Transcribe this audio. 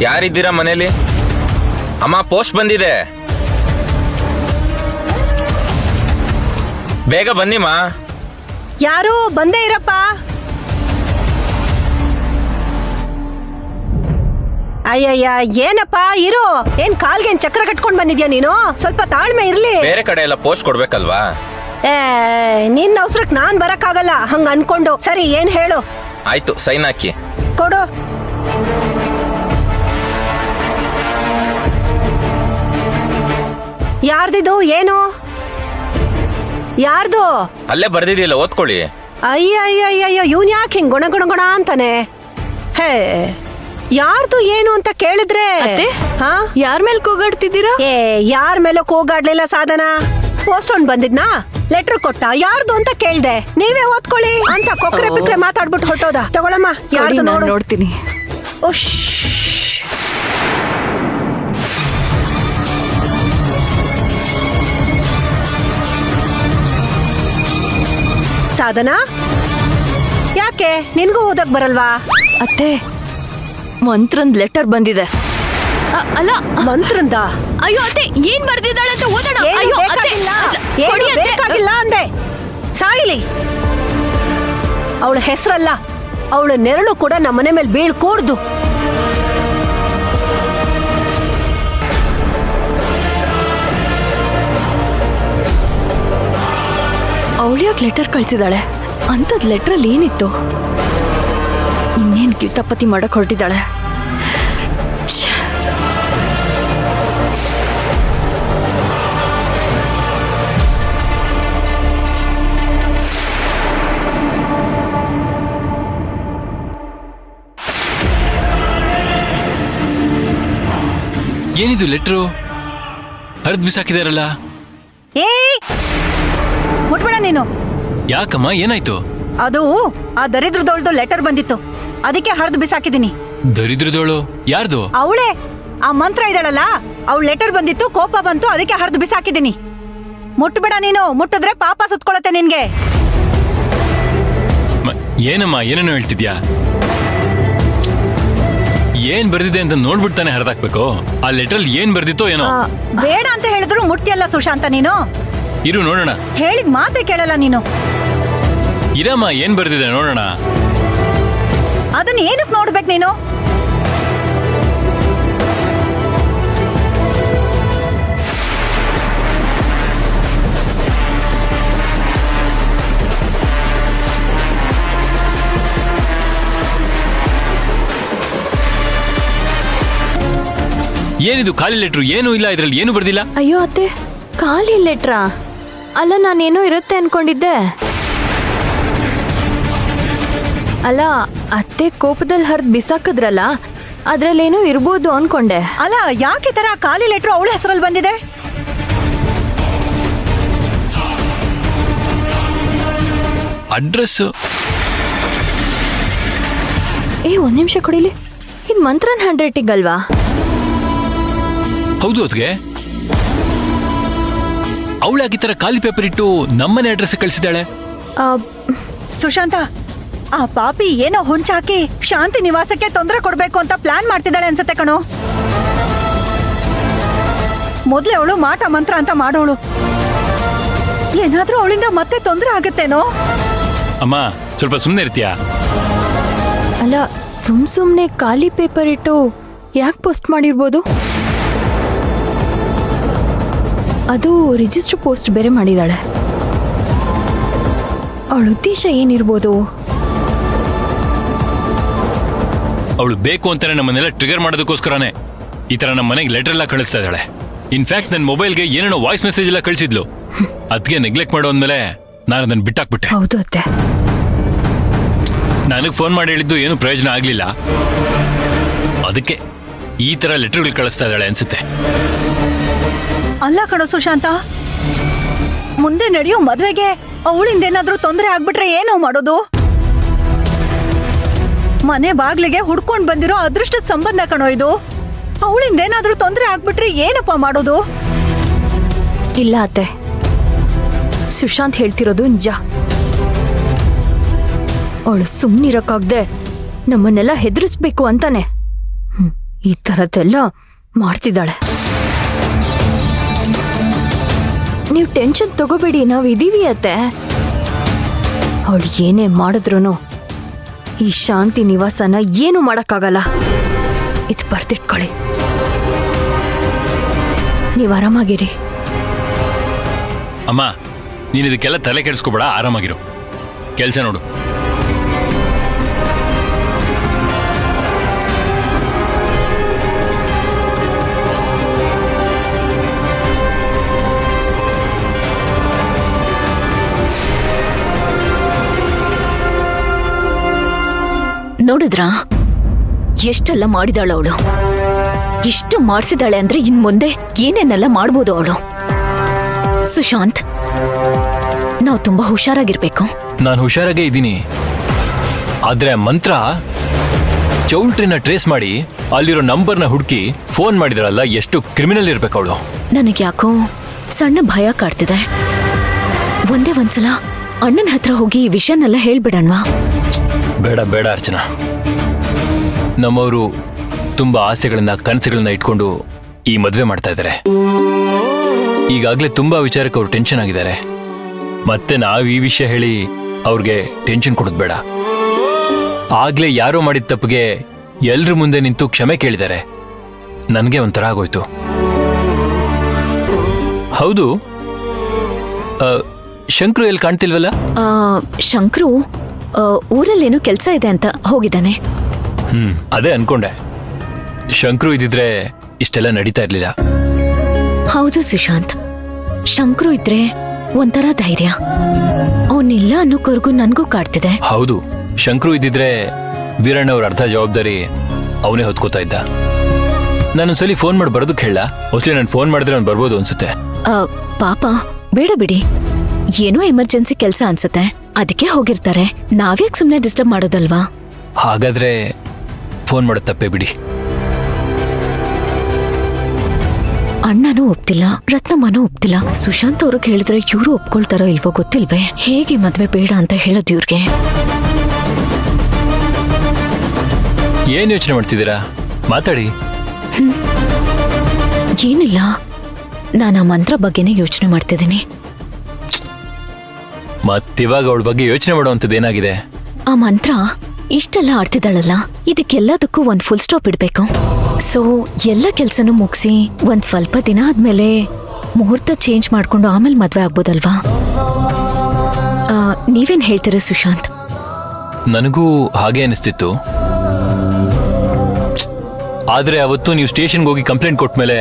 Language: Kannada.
ಯಾರಿದ್ದೀರಾ ಮನೇಲಿ? ಅಮ್ಮ, ಪೋಸ್ಟ್ ಬಂದಿದೆ, ಬೇಗ ಬನ್ನಿಮ್ಮ. ಯಾರು ಬಂದೇ ಇರಪ್ಪ. ಅಯ್ಯಯ್ಯ, ಏನಪ್ಪ ಇರು. ಏನ್ ಕಾಲ್ಗೇನ್ ಚಕ್ರ ಕಟ್ಕೊಂಡ್ ಬಂದಿದ್ಯಾ ನೀನು? ಸ್ವಲ್ಪ ತಾಳ್ಮೆ ಇರ್ಲಿ. ಬೇರೆ ಕಡೆ ಎಲ್ಲ ಪೋಸ್ಟ್ ಕೊಡ್ಬೇಕಲ್ವಾ? ನಿನ್ನ ಅವಸರಕ್ಕೆ ನಾನ್ ಬರಕ್ಕಾಗಲ್ಲ ಹಂಗ ಅನ್ಕೊಂಡು. ಸರಿ, ಏನ್ ಹೇಳು. ಆಯ್ತು, ಸೈನ್ ಹಾಕಿ ಕೊಡು. ಯಾರ್ದಿದು? ಏನು ಯಾರ್ದು? ಅಲ್ಲೇ ಬರ್ದಿದೆಯಲ್ಲ, ಓದ್ಕೊಳ್ಳಿ. ಅಯ್ಯಯ್ಯಯ್ಯಯ್ಯೋ, ಇವನ್ ಯಾಕೆ ಹಿಂಗ್ ಗುಣ ಗುಣ ಗುಣ ಅಂತಾನೆ? ಹೇ, ಯಾರ್ದು ಏನು ಅಂತ ಕೇಳಿದ್ರೆ ಯಾರ ಮೇಲೆ ಕೂಗಾಡ್ತಿದ್ದೀರಾ? ಯಾರ ಮೇಲೂ ಕೂಗಾಡ್ಲಿಲ್ಲ ಸಾಧನ. ಪೋಸ್ಟ್ ಒಂದ್ ಬಂದಿದ್ನಾ, ಲೆಟರ್ ಕೊಟ್ಟ, ಯಾರ್ದು ಅಂತ ಕೇಳ್ದೆ. ನೀವೇ ಓದ್ಕೊಳ್ಳಿ ಅಂತ ಕೊಕ್ರೆ ಪಿಕ್ರೆ ಮಾತಾಡ್ಬಿಟ್ಟು ಹೊಟ್ಟೋದ. ತಗೊಳಮ್ಮ, ಯಾರ್ದು ನೋಡು. ನೋಡ್ತೀನಿ. ಉಶ್. ಸಾಧನ, ಯಾಕೆ ನಿನ್ಗೂ ಓದಕ್ ಬರಲ್ವಾ? ಅತ್ತೆ, ಮಂತ್ರಂದ್ ಲೆಟರ್ ಬಂದಿದೆ. ಅಲ್ಲ, ಮಂತ್ರಂದ? ಅಯ್ಯೋ ಅತ್ತೆ, ಏನ್ ಬರ್ದಿದ್ದಾಳೆ ಅಂತ ಓದೋಣ. ಅಯ್ಯೋ, ಬೇಕಾಗಿಲ್ಲ ಅಂದೆ. ಸಾಯಿಲಿ. ಅವಳ ಹೆಸರಲ್ಲ, ಅವಳ ನೆರಳು ಕೂಡ ನಮ್ಮನೆ ಮೇಲೆ ಬೀಳ್ಕೂಡ್ದು. ಅವಳ್ಯಾಕ್ ಲೆಟರ್ ಕಳ್ಸಿದಾಳೆ? ಅಂತದ್ ಲೆಟ್ರಲ್ಲಿ ಏನಿತ್ತು? ಇನ್ನೇನ್ ಕಿತಾಪತಿ ಮಾಡಕ್ ಹೊರಟಿದ್ದಾಳೆ? ಏನಿದು ಲೆಟ್ರು? ಹರಿದ್ ಬಿಸಾಕಿದಾರಲ್ಲ. ಮುಟ್ಬೇಡ ನೀನು. ಯಾಕಮ್ಮ, ಏನಾಯ್ತು? ಅದು ಆ ದರಿದ್ರದೋಳ್ದು ಲೆಟರ್ ಬಂದಿತ್ತು, ಅದಕ್ಕೆ ಹರಿದು ಬಿಸಾಕಿದೀನಿ. ದರಿದ್ರದೋಳು ಯಾರ್ದು? ಅವಳೇ, ಆ ಮಂತ್ರ ಇದ್ದಾಳಲ್ಲ, ಅವಳ ಲೆಟರ್ ಬಂದಿತ್ತು, ಕೋಪ ಬಂತು, ಅದಕ್ಕೆ ಹರಿದು ಬಿಸಾಕಿದೀನಿ. ಮುಟ್ಬೇಡ ನೀನು, ಮುಟ್ಟಿದ್ರೆ ಪಾಪ ಸುತ್ಕೊಳತ್ತೆ ನಿನ್ಗೆ. ಏನಮ್ಮ, ಏನೇನೋ ಹೇಳ್ತಿದ್ಯಾ? ಏನ್ ಬರ್ದಿದೆ ಅಂತ ನೋಡ್ಬಿಡ್ತಾನೆ ಹರಿದಾಕ್ಬೇಕು. ಆ ಲೆಟರ್ ಏನ್ ಬರ್ದಿತ್ತೋ ಏನೋ. ಬೇಡ ಅಂತ ಹೇಳಿದ್ರು ಮುಟ್ತಿಯಲ್ಲ ಸುಶಾಂತ ನೀನು. ಇರು ನೋಡೋಣ. ಹೇಳಿದ್ ಮಾತೇ ಕೇಳಲ್ಲ ನೀನು. ಇರಮ್ಮ, ಏನ್ ಬರ್ದಿದೆ ನೋಡೋಣ. ಅದನ್ನ ಏನಕ್ ನೋಡ್ಬೇಕು ನೀನು? ಏನಿದು ಖಾಲಿ ಲೆಟ್ರು? ಏನೂ ಇಲ್ಲ ಇದ್ರಲ್ಲಿ, ಏನು ಬರ್ದಿಲ್ಲ. ಅಯ್ಯೋ ಅತ್ತೆ, ಖಾಲಿ ಲೆಟ್ರಾ? ಅಲ್ಲ, ನಾನೇನೋ ಇರುತ್ತೆ ಅನ್ಕೊಂಡಿದ್ದೆ. ಅಲ್ಲ, ಅತ್ತೆ ಕೋಪದಲ್ಲಿ ಹರಿದ್ ಬಿಸಾಕದ್ರಲ್ಲ, ಅದ್ರಲ್ಲೇನೋ ಇರ್ಬೋದು ಅನ್ಕೊಂಡೆ. ಅಲ್ಲ, ಯಾಕೆ ತರ ಖಾಲಿ ಲೆಟ್ರು ಅವಳ ಹೆಸರಲ್ಲಿ ಬಂದಿದೆ? ಅಡ್ರೆಸ್. ಒಂದ್ ನಿಮಿಷ ಕೊಡಿಲಿ. ಇದು ಮಂತ್ರನ್ ಹ್ಯಾಂಡ್ ರೈಟಿಂಗ್ ಅಲ್ವಾ? ಹೌದು ಅದ್ಗೆ. ಅವಳಾಗಿ ತರ ಖಾಲಿ ಪೇಪರ್ ಇಟ್ಟು ನಮ್ಮನೆ ಅಡ್ರೆಸ್ ಕಳಿಸಿದಾಳೆ. ಸುಶಾಂತ, ಆ ಪಾಪಿ ಏನೋ ಹೊಂಚಾಕಿ ಶಾಂತಿ ನಿವಾಸಕ್ಕೆ ತೊಂದರೆ ಕೊಡ್ಬೇಕು ಅಂತ ಪ್ಲಾನ್ ಮಾಡ್ತಿದ್ದಾಳೆ ಅನ್ಸತ್ತೆ ಕಣೋ. ಮೊದ್ಲೇ ಅವಳು ಮಾಟ ಮಂತ್ರ ಅಂತ ಮಾಡೋಳು. ಏನಾದ್ರೂ ಅವಳಿಂದ ಮತ್ತೆ ತೊಂದರೆ ಆಗತ್ತೇನೋ. ಅಮ್ಮ, ಸ್ವಲ್ಪ ಸುಮ್ಮನೆ ಇರ್ತೀಯಾ? ಅಲ್ಲ, ಸುಮ್ನೆ ಖಾಲಿ ಪೇಪರ್ ಇಟ್ಟು ಯಾಕೆ ಪೋಸ್ಟ್ ಮಾಡಿರ್ಬೋದು? ಅದು ರಿಜಿಸ್ಟರ್ ಪೋಸ್ಟ್ ಬೇರೆ ಮಾಡಿದಾಳೆ. ಅವಳ ಉದ್ದೇಶ ಏನಿರ್ಬೋದು? ಅವಳು ಬೇಕು ಅಂತಾನೆ ನಮ್ಮನ್ನೆಲ್ಲ ಟ್ರಿಗರ್ ಮಾಡೋದಕ್ಕೋಸ್ಕರನೇ ಈ ತರ ನಮ್ಮ ಮನೆಗೆ ಲೆಟರ್ ಎಲ್ಲ ಕಳಿಸ್ತಾ ಇದ್ದಾಳೆ. ಇನ್ಫ್ಯಾಕ್ಟ್ ನನ್ನ ಮೊಬೈಲ್ಗೆ ಏನೇನೋ ವಾಯ್ಸ್ ಮೆಸೇಜ್ ಎಲ್ಲ ಕಳಿಸಿದ್ಲು. ಅದಕ್ಕೆ ನೆಗ್ಲೆಕ್ಟ್ ಮಾಡೋ ಅಂದ್ಮೇಲೆ ನಾನು ಅದನ್ನ ಬಿಟ್ಟಾಕ್ಬಿಟ್ಟೆ. ಹೌದು ಅತ್ತೆ. ನನಗೆ ಫೋನ್ ಮಾಡಿ ಹೇಳಿದ್ದು ಏನು ಪ್ರಯೋಜನ ಆಗ್ಲಿಲ್ಲ. ಅದಕ್ಕೆ ಈ ತರ ಲೆಟರ್ಗಳು ಕಳಿಸ್ತಾ ಇದ್ದಾಳೆ ಅನ್ಸುತ್ತೆ. ಅಲ್ಲ ಕಣೋ ಸುಶಾಂತ, ಮುಂದೆ ನಡೆಯೋ ಮದ್ವೆಗೆ ಅವಳಿಂದ ಏನಾದ್ರೂ ತೊಂದರೆ ಆಗ್ಬಿಟ್ರೆ ಏನೋ ಮಾಡೋದು? ಮನೆ ಬಾಗ್ಲಿಗೆ ಹುಡ್ಕೊಂಡ್ ಬಂದಿರೋ ಅದೃಷ್ಟದ ಸಂಬಂಧ ಕಣೋ ಇದು. ಅವಳಿಂದ ಏನಾದ್ರೂ ತೊಂದರೆ ಆಗ್ಬಿಟ್ರೆ ಏನಪ್ಪ ಮಾಡೋದು? ಇಲ್ಲ ಅತ್ತೆ, ಸುಶಾಂತ್ ಹೇಳ್ತಿರೋದು ನಿಜ. ಅವಳು ಸುಮ್ಮನಿರಕ್ಕಾಗ್ದೆ ನಮ್ಮನ್ನೆಲ್ಲ ಹೆದರಿಸ್ಬೇಕು ಅಂತಾನೆ ಈ ಥರದ್ದೆಲ್ಲ ಮಾಡ್ತಿದ್ದಾಳೆ. ನೀವು ಟೆನ್ಷನ್ ತಗೋಬೇಡಿ, ನಾವು ಇದೀವಿ ಅತ್ತೆ. ಅವಳು ಏನೇ ಮಾಡಿದ್ರು ಈ ಶಾಂತಿ ನಿವಾಸನ ಏನು ಮಾಡಕ್ಕಾಗಲ್ಲ. ಇದು ಬರ್ದಿಟ್ಕೊಳ್ಳಿ. ನೀವು ಆರಾಮಾಗಿರಿ. ಅಮ್ಮ, ನೀನ್ ಇದಕ್ಕೆಲ್ಲ ತಲೆ ಕೆಡಿಸ್ಕೋಬೇಡ, ಆರಾಮಾಗಿರು. ಕೆಲ್ಸ ನೋಡು. ನೋಡಿದ್ರಾ ಎಷ್ಟೆಲ್ಲ ಮಾಡಿದಾಳ ಅವಳು. ಇಷ್ಟು ಮಾಡಿಸಿದಾಳೆ ಅಂದ್ರೆ ಇನ್ ಮುಂದೆ ಏನೇನೆಲ್ಲ ಮಾಡ್ಬೋದು ಅವಳು. ಸುಶಾಂತ್, ನಾವು ತುಂಬಾ ಹುಷಾರಾಗಿರ್ಬೇಕು. ನಾನು ಹುಷಾರಾಗೇ ಇದ್ದೀನಿ. ಆದ್ರೆ ಆ ಮಂತ್ರ ಚೌಲ್ಟ್ರಿನ ಟ್ರೇಸ್ ಮಾಡಿ ಅಲ್ಲಿರೋ ನಂಬರ್ನ ಹುಡುಕಿ ಫೋನ್ ಮಾಡಿದ್ರಲ್ಲ, ಎಷ್ಟು ಕ್ರಿಮಿನಲ್ ಇರ್ಬೇಕು ಅವಳು. ನನಗೆ ಯಾಕೋ ಸಣ್ಣ ಭಯ ಕಾಡ್ತಿದೆ. ಒಂದೇ ಒಂದ್ಸಲ ಅಣ್ಣನ ಹತ್ರ ಹೋಗಿ ಈ ವಿಷಯನೆಲ್ಲ ಹೇಳ್ಬಿಡಣ್ವಾ? ಬೇಡ ಬೇಡ ಅರ್ಚನಾ. ನಮ್ಮವರು ತುಂಬಾ ಆಸೆಗಳನ್ನ ಕನಸುಗಳನ್ನ ಇಟ್ಕೊಂಡು ಈ ಮದ್ವೆ ಮಾಡ್ತಾ ಇದ್ದಾರೆ. ಈಗಾಗಲೇ ತುಂಬಾ ವಿಚಾರಕ್ಕೆ ಅವ್ರು ಟೆನ್ಷನ್ ಆಗಿದ್ದಾರೆ. ಮತ್ತೆ ನಾವು ಈ ವಿಷಯ ಹೇಳಿ ಅವ್ರಿಗೆ ಟೆನ್ಷನ್ ಕೊಡೋದು ಬೇಡ. ಆಗ್ಲೇ ಯಾರೋ ಮಾಡಿದ ತಪ್ಪಿಗೆ ಎಲ್ರ ಮುಂದೆ ನಿಂತು ಕ್ಷಮೆ ಕೇಳಿದ್ದಾರೆ. ನನಗೆ ಒಂಥರ ಆಗೋಯ್ತು. ಹೌದು, ಶಂಕ್ರು ಎಲ್ಲಿ ಕಾಣ್ತಿಲ್ವಲ್ಲ? ಶಂಕ್ರು ಊರಲ್ಲೇನೋ ಕೆಲ್ಸ ಇದೆ ಅಂತ ಹೋಗಿದ್ದಾನೆ. ಅದೇ ಅನ್ಕೊಂಡೆ. ಶಂಕ್ರು ಇದ್ದಿದ್ರೆ ಇಷ್ಟೆಲ್ಲ ನಡೀತಾ ಇರ್ಲಿಲ್ಲ. ಹೌದು ಸುಶಾಂತ್, ಶಂಕ್ರು ಇದ್ರೆ ಒಂಥರ ಧೈರ್ಯ. ಅವನಿಲ್ಲ ಅನ್ನೋವರೆಗೂ ನನ್ಗೂ ಕಾಡ್ತಿದೆ. ಹೌದು, ಶಂಕ್ರು ಇದ್ದಿದ್ರೆ ವೀರಣ್ಣ ಅವ್ರ ಅರ್ಧ ಜವಾಬ್ದಾರಿ ಅವನೇ ಹೊತ್ಕೋತಾ ಇದ್ದ. ನಾನೊಂದ್ಸಲಿ ಫೋನ್ ಮಾಡಿ ಬರೋದಕ್ಕೆ ಹೇಳ. ಮೋಸ್ಟ್ಲಿ ನಾನು ಫೋನ್ ಮಾಡಿದ್ರೆ ಅವ್ನು ಬರ್ಬೋದು ಅನ್ಸುತ್ತೆ. ಪಾಪ ಬೇಡ ಬಿಡಿ, ಏನೋ ಎಮರ್ಜೆನ್ಸಿ ಕೆಲ್ಸ ಅನ್ಸುತ್ತೆ, ಅದಕ್ಕೆ ಹೋಗಿರ್ತಾರೆ. ನಾವ್ಯಾಕೆ ಸುಮ್ನೆ ಡಿಸ್ಟರ್ಬ್ ಮಾಡೋದಲ್ವಾ? ಹಾಗಾದ್ರೆ ಫೋನ್ ಮಾಡೋದು ತಪ್ಪೇ ಬಿಡಿ. ಅಣ್ಣನೂ ಒಪ್ತಿಲ್ಲ, ರತ್ನಮ್ಮನೂ ಒಪ್ತಿಲ್ಲ. ಸುಶಾಂತ್ ಅವ್ರಿಗೆ ಹೇಳಿದ್ರೆ ಇವ್ರು ಒಪ್ಕೊಳ್ತಾರೋ ಇಲ್ವೋ ಗೊತ್ತಿಲ್ವೇ. ಹೇಗೆ ಮದ್ವೆ ಬೇಡ ಅಂತ ಹೇಳೋದು ಇವ್ರಿಗೆ? ಏನ್ ಯೋಚನೆ ಮಾಡ್ತಿದ್ದೀರಾ? ಮಾತಾಡಿ. ಏನಿಲ್ಲ, ನಾನು ಆ ಮಂತ್ರ ಬಗ್ಗೆನೇ ಯೋಚನೆ ಮಾಡ್ತಿದ್ದೀನಿ. ಮತ್ತಿವಾಗ ಅವಳ ಬಗ್ಗೆ ಯೋಚನೆ ಮಾಡುವಂಥದ್ದು ಏನಾಗಿದೆ? ಆ ಮಂತ್ರ ಇಷ್ಟೆಲ್ಲ ಆಡ್ತಿದ್ದಾಳಲ್ಲ, ಇದಕ್ಕೆಲ್ಲದಕ್ಕೂ ಒಂದ್ ಫುಲ್ ಸ್ಟಾಪ್ ಇಡ್ಬೇಕು. ಸೊ ಎಲ್ಲ ಕೆಲ್ಸನೂ ಮುಗಿಸಿ ಒಂದ್ ಸ್ವಲ್ಪ ದಿನ ಆದ್ಮೇಲೆ ಮುಹೂರ್ತ ಚೇಂಜ್ ಮಾಡ್ಕೊಂಡು ಆಮೇಲೆ ಮದ್ವೆ ಆಗ್ಬೋದಲ್ವಾ? ನೀವೇನ್ ಹೇಳ್ತೀರಾ ಸುಶಾಂತ್? ನನಗೂ ಹಾಗೆ ಅನಿಸ್ತಿತ್ತು. ಆದ್ರೆ ಅವತ್ತು ನೀವು ಸ್ಟೇಷನ್ಗೆ ಹೋಗಿ ಕಂಪ್ಲೇಂಟ್ ಕೊಟ್ಮೇಲೆ